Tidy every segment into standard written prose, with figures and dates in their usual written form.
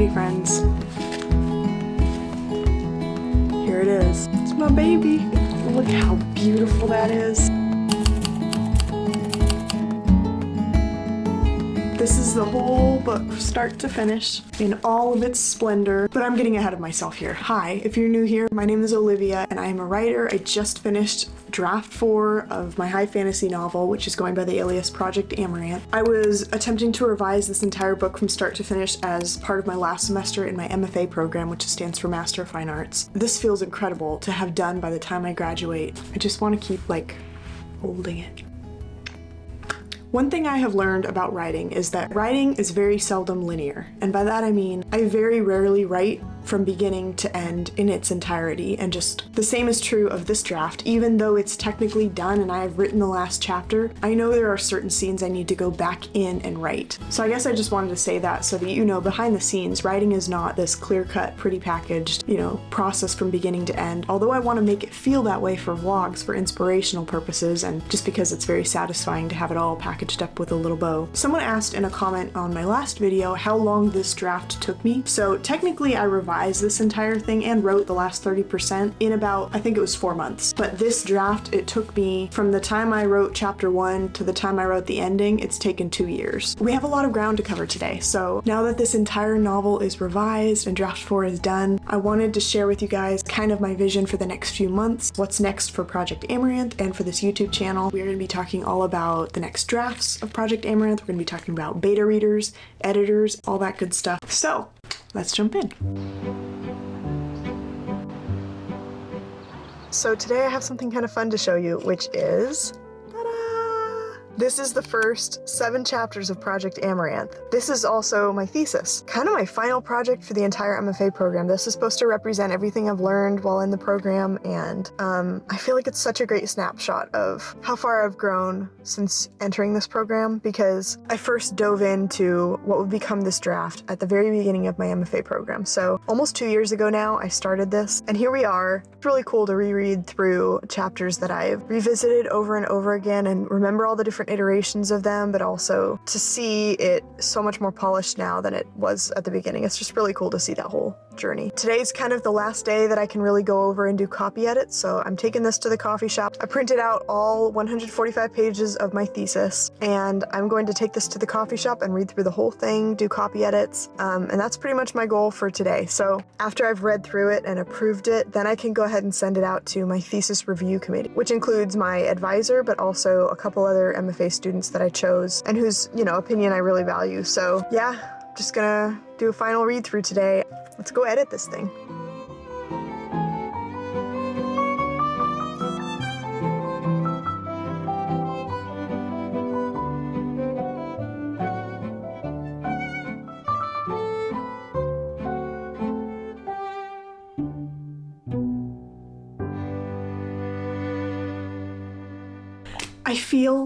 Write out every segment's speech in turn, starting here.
Alrighty friends, here it is. It's my baby. Look how beautiful that is. This is the whole book, start to finish, in all of its splendor. But I'm getting ahead of myself here. Hi, if you're new here, my name is Olivia, and I am a writer. I just finished draft 4 of my high fantasy novel, which is going by the alias Project Amaranth. I was attempting to revise this entire book from start to finish as part of my last semester in my MFA program, which stands for Master of Fine Arts. This feels incredible to have done by the time I graduate. I just want to keep, holding it. One thing I have learned about writing is that writing is very seldom linear, and by that I mean I very rarely write from beginning to end in its entirety, and just the same is true of this draft. Even though it's technically done and I have written the last chapter, I know there are certain scenes I need to go back in and write. So I guess I just wanted to say that so that you know, behind the scenes, writing is not this clear-cut, pretty packaged, process from beginning to end, although I want to make it feel that way for vlogs for inspirational purposes and just because it's very satisfying to have it all packaged up with a little bow. Someone asked in a comment on my last video how long this draft took me. So technically I revised this entire thing and wrote the last 30% in about, I think it was 4 months. But this draft, it took me from the time I wrote chapter 1 to the time I wrote the ending, it's taken 2 years. We have a lot of ground to cover today, so now that this entire novel is revised and draft 4 is done, I wanted to share with you guys kind of my vision for the next few months, what's next for Project Amaranth and for this YouTube channel. We're going to be talking all about the next drafts of Project Amaranth. We're going to be talking about beta readers, editors, all that good stuff. So let's jump in. So today I have something kind of fun to show you, which is, ta-da! This is the first 7 chapters of Project Amaranth. This is also my thesis, kind of my final project for the entire MFA program. This is supposed to represent everything I've learned while in the program, and I feel like it's such a great snapshot of how far I've grown since entering this program, because I first dove into what would become this draft at the very beginning of my MFA program. So almost 2 years ago now, I started this, and here we are. It's really cool to reread through chapters that I've revisited over and over again and remember all the different iterations of them, but also to see it so much more polished now than it was at the beginning. It's just really cool to see that whole journey. Today's kind of the last day that I can really go over and do copy edits, so I'm taking this to the coffee shop. I printed out all 145 pages of my thesis, and I'm going to take this to the coffee shop and read through the whole thing, do copy edits, and that's pretty much my goal for today. So after I've read through it and approved it, then I can go ahead and send it out to my thesis review committee, which includes my advisor, but also a couple other MFA students that I chose and whose, opinion I really value. So yeah, just gonna do a final read through today. Let's go edit this thing.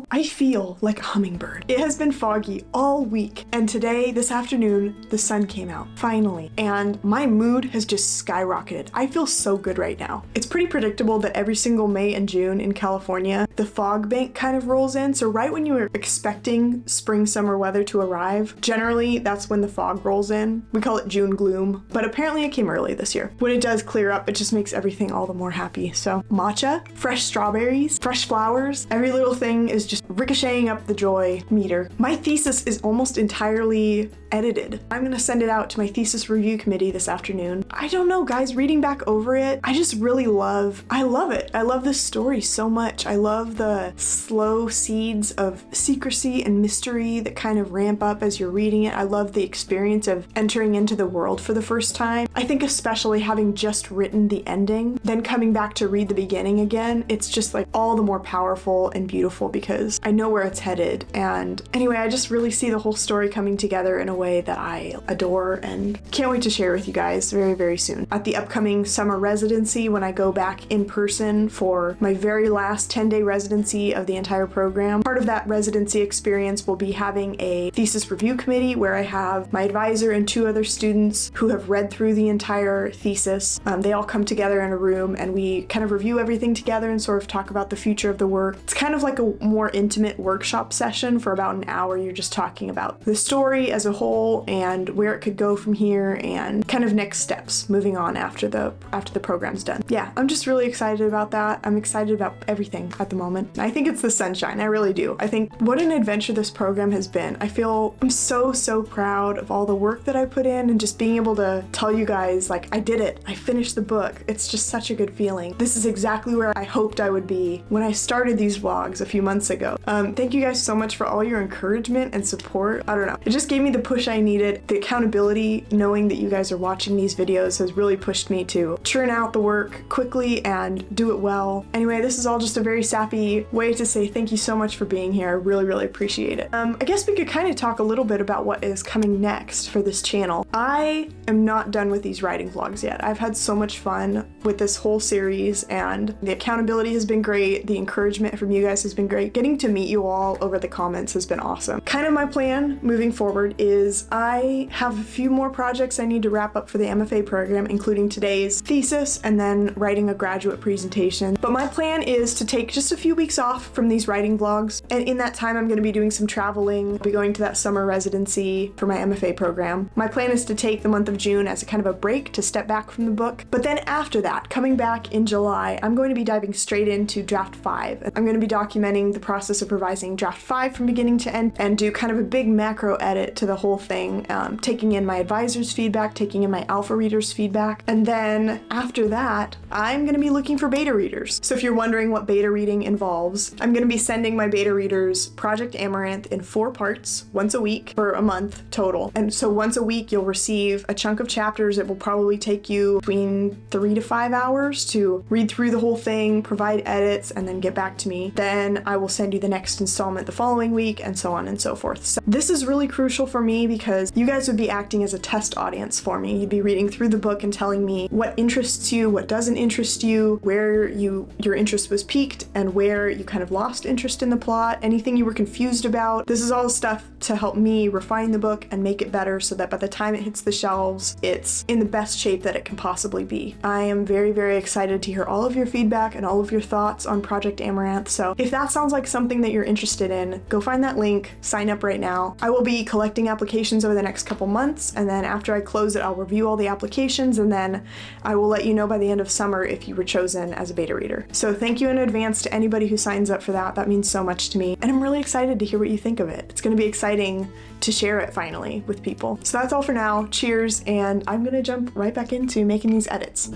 I feel like a hummingbird. It has been foggy all week, and today, this afternoon, the sun came out, finally, and my mood has just skyrocketed. I feel so good right now. It's pretty predictable that every single May and June in California, the fog bank kind of rolls in, so right when you were expecting spring summer weather to arrive, generally that's when the fog rolls in. We call it June gloom, but apparently it came early this year. When it does clear up, it just makes everything all the more happy. So matcha, fresh strawberries, fresh flowers, every little thing is just ricocheting up the joy meter. My thesis is almost entirely edited. I'm gonna send it out to my thesis review committee this afternoon. I don't know, guys, reading back over it, I just really I love it. I love this story so much. I love the slow seeds of secrecy and mystery that kind of ramp up as you're reading it. I love the experience of entering into the world for the first time. I think especially having just written the ending, then coming back to read the beginning again, it's just all the more powerful and beautiful because I know where it's headed. And anyway, I just really see the whole story coming together in a way that I adore and can't wait to share with you guys very, very soon. At the upcoming summer residency, when I go back in person for my very last 10-day residency of the entire program, part of that residency experience will be having a thesis review committee where I have my advisor and 2 other students who have read through the entire thesis. They all come together in a room and we kind of review everything together and sort of talk about the future of the work. It's kind of like a more intimate intimate workshop session for about an hour. You're just talking about the story as a whole and where it could go from here and kind of next steps moving on after the program's done. Yeah, I'm just really excited about that. I'm excited about everything at the moment. I think it's the sunshine, I really do. I think what an adventure this program has been. I feel I'm so proud of all the work that I put in and just being able to tell you guys, like, I did it. I finished the book. It's just such a good feeling. This is exactly where I hoped I would be when I started these vlogs a few months ago. Thank you guys so much for all your encouragement and support. I don't know. It just gave me the push I needed. The accountability, knowing that you guys are watching these videos, has really pushed me to churn out the work quickly and do it well. Anyway, this is all just a very sappy way to say thank you so much for being here. I really appreciate it. I guess we could kind of talk a little bit about what is coming next for this channel. I am not done with these writing vlogs yet. I've had so much fun with this whole series and the accountability has been great. The encouragement from you guys has been great. Getting to meet you all over the comments has been awesome. Kind of my plan moving forward is I have a few more projects I need to wrap up for the MFA program, including today's thesis and then writing a graduate presentation. But my plan is to take just a few weeks off from these writing vlogs, and in that time I'm going to be doing some traveling. I'll be going to that summer residency for my MFA program. My plan is to take the month of June as a kind of a break to step back from the book, but then after that, coming back in July, I'm going to be diving straight into draft 5. I'm going to be documenting the process of revising draft 5 from beginning to end and do kind of a big macro edit to the whole thing, taking in my advisor's feedback, taking in my alpha readers' feedback, and then after that, I'm going to be looking for beta readers. So if you're wondering what beta reading involves, I'm going to be sending my beta readers Project Amaranth in 4 parts, once a week for a month total. And so once a week, you'll receive a chunk of chapters. It will probably take you between 3 to 5 hours to read through the whole thing, provide edits, and then get back to me. Then I will send you the next installment the following week, and so on and so forth. So this is really crucial for me because you guys would be acting as a test audience for me. You'd be reading through the book and telling me what interests you, what doesn't interest you, where your interest was piqued, and where you kind of lost interest in the plot, anything you were confused about. This is all stuff to help me refine the book and make it better so that by the time it hits the shelves, it's in the best shape that it can possibly be. I am very excited to hear all of your feedback and all of your thoughts on Project Amaranth. So if that sounds like something that you're interested in, go find that link, sign up right now. I will be collecting applications over the next couple months, and then after I close it, I'll review all the applications, and then I will let you know by the end of summer if you were chosen as a beta reader. So thank you in advance to anybody who signs up for that. That means so much to me, and I'm really excited to hear what you think of it. It's going to be exciting to share it finally with people. So that's all for now. Cheers, and I'm going to jump right back into making these edits.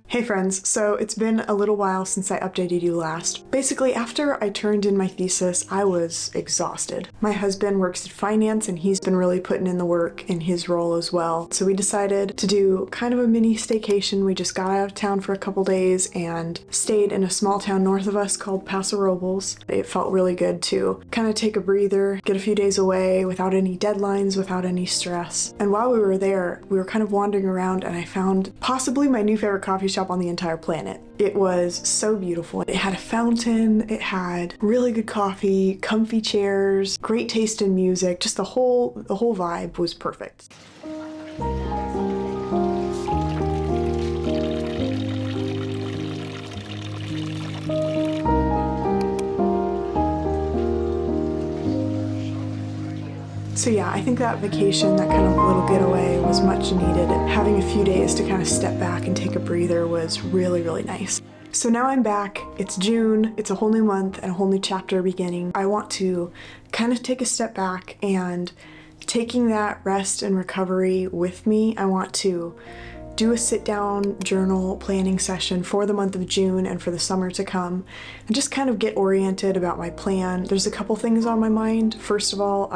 Hey friends, so it's been a little while since I updated you last. Basically, after I turned in my thesis, I was exhausted. My husband works in finance and he's been really putting in the work in his role as well. So we decided to do kind of a mini staycation. We just got out of town for a couple days and stayed in a small town north of us called Paso Robles. It felt really good to kind of take a breather, get a few days away without any deadlines, without any stress. And while we were there, we were kind of wandering around and I found possibly my new favorite coffee shop on the entire planet. It was so beautiful. It had a fountain, it had really good coffee, comfy chairs, great taste in music, just the whole vibe was perfect. So yeah, I think that vacation, that kind of little getaway was much needed. Having a few days to kind of step back and take a breather was really nice. So now I'm back, it's June, it's a whole new month and a whole new chapter beginning. I want to kind of take a step back and taking that rest and recovery with me, I want to do a sit-down journal planning session for the month of June and for the summer to come, and just kind of get oriented about my plan. There's a couple things on my mind. First of all,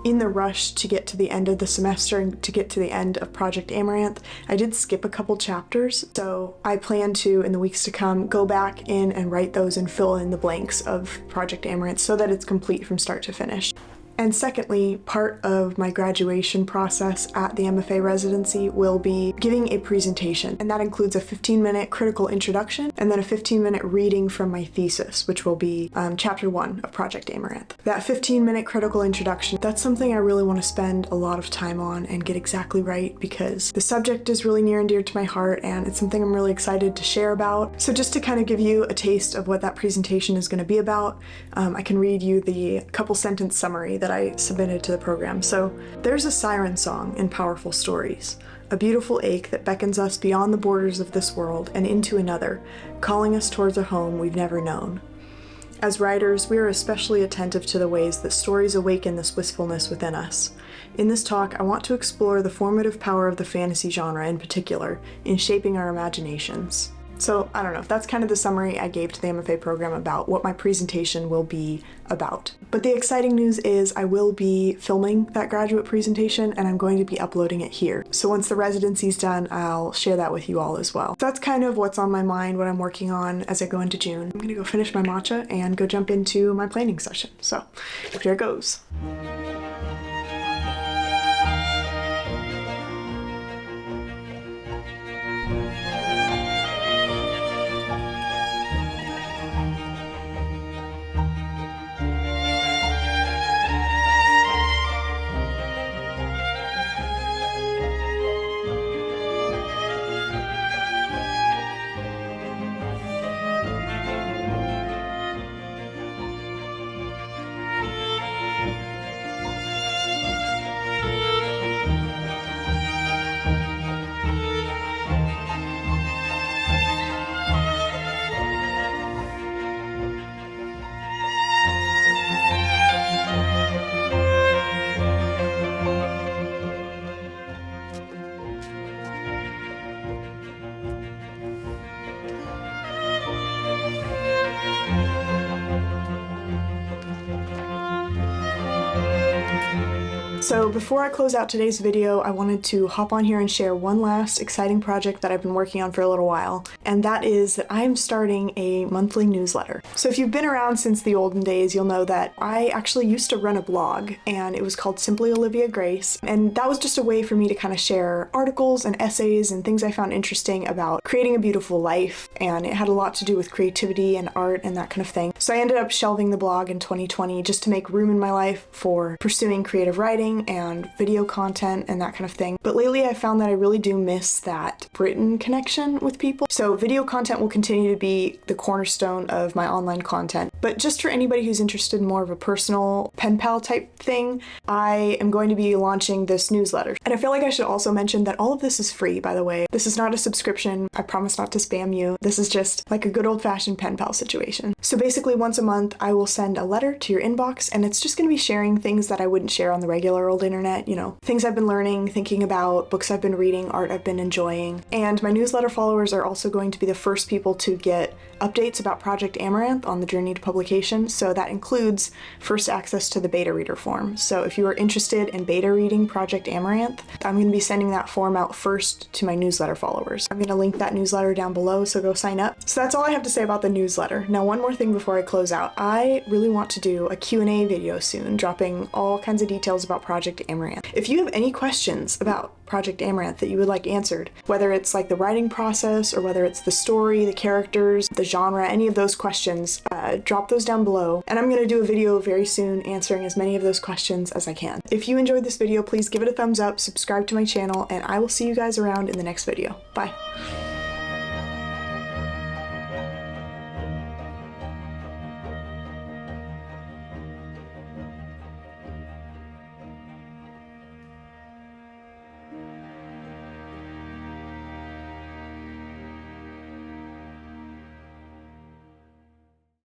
in the rush to get to the end of the semester and to get to the end of Project Amaranth, I did skip a couple chapters, so I plan to, in the weeks to come, go back in and write those and fill in the blanks of Project Amaranth so that it's complete from start to finish. And secondly, part of my graduation process at the MFA residency will be giving a presentation, and that includes a 15-minute critical introduction and then a 15-minute reading from my thesis, which will be chapter 1 of Project Amaranth. That 15-minute critical introduction, that's something I really want to spend a lot of time on and get exactly right, because the subject is really near and dear to my heart and it's something I'm really excited to share about. So just to kind of give you a taste of what that presentation is going to be about, I can read you the couple sentence summary that I submitted to the program. So, there's a siren song in powerful stories, a beautiful ache that beckons us beyond the borders of this world and into another, calling us towards a home we've never known. As writers, we are especially attentive to the ways that stories awaken this wistfulness within us. In this talk, I want to explore the formative power of the fantasy genre in particular in shaping our imaginations. So, I don't know, that's kind of the summary I gave to the MFA program about what my presentation will be about. But the exciting news is I will be filming that graduate presentation and I'm going to be uploading it here. So once the residency's done, I'll share that with you all as well. So that's kind of what's on my mind, what I'm working on as I go into June. I'm gonna go finish my matcha and go jump into my planning session. So, here it goes. So before I close out today's video, I wanted to hop on here and share one last exciting project that I've been working on for a little while, and that is that I am starting a monthly newsletter. So if you've been around since the olden days, you'll know that I actually used to run a blog, and it was called Simply Olivia Grace, and that was just a way for me to kind of share articles and essays and things I found interesting about creating a beautiful life, and it had a lot to do with creativity and art and that kind of thing. So I ended up shelving the blog in 2020 just to make room in my life for pursuing creative writing and video content and that kind of thing. But lately I found that I really do miss that written connection with people. So video content will continue to be the cornerstone of my online content. But just for anybody who's interested in more of a personal pen pal type thing, I am going to be launching this newsletter. And I feel like I should also mention that all of this is free, by the way. This is not a subscription. I promise not to spam you. This is just like a good old-fashioned pen pal situation. So basically once a month I will send a letter to your inbox, and it's just going to be sharing things that I wouldn't share on the regular old internet, you know, things I've been learning, thinking about, books I've been reading, art I've been enjoying. And my newsletter followers are also going to be the first people to get updates about Project Amaranth on the journey to publication, so that includes first access to the beta reader form. So if you are interested in beta reading Project Amaranth, I'm going to be sending that form out first to my newsletter followers. I'm going to link that newsletter down below, so go sign up. So that's all I have to say about the newsletter. Now, one more thing before I close out. I really want to do a Q&A video soon, dropping all kinds of details about Project Amaranth. If you have any questions about Project Amaranth that you would like answered, whether it's like the writing process or whether it's the story, the characters, the genre, any of those questions, drop those down below. And I'm going to do a video very soon answering as many of those questions as I can. If you enjoyed this video, please give it a thumbs up, subscribe to my channel, and I will see you guys around in the next video. Bye.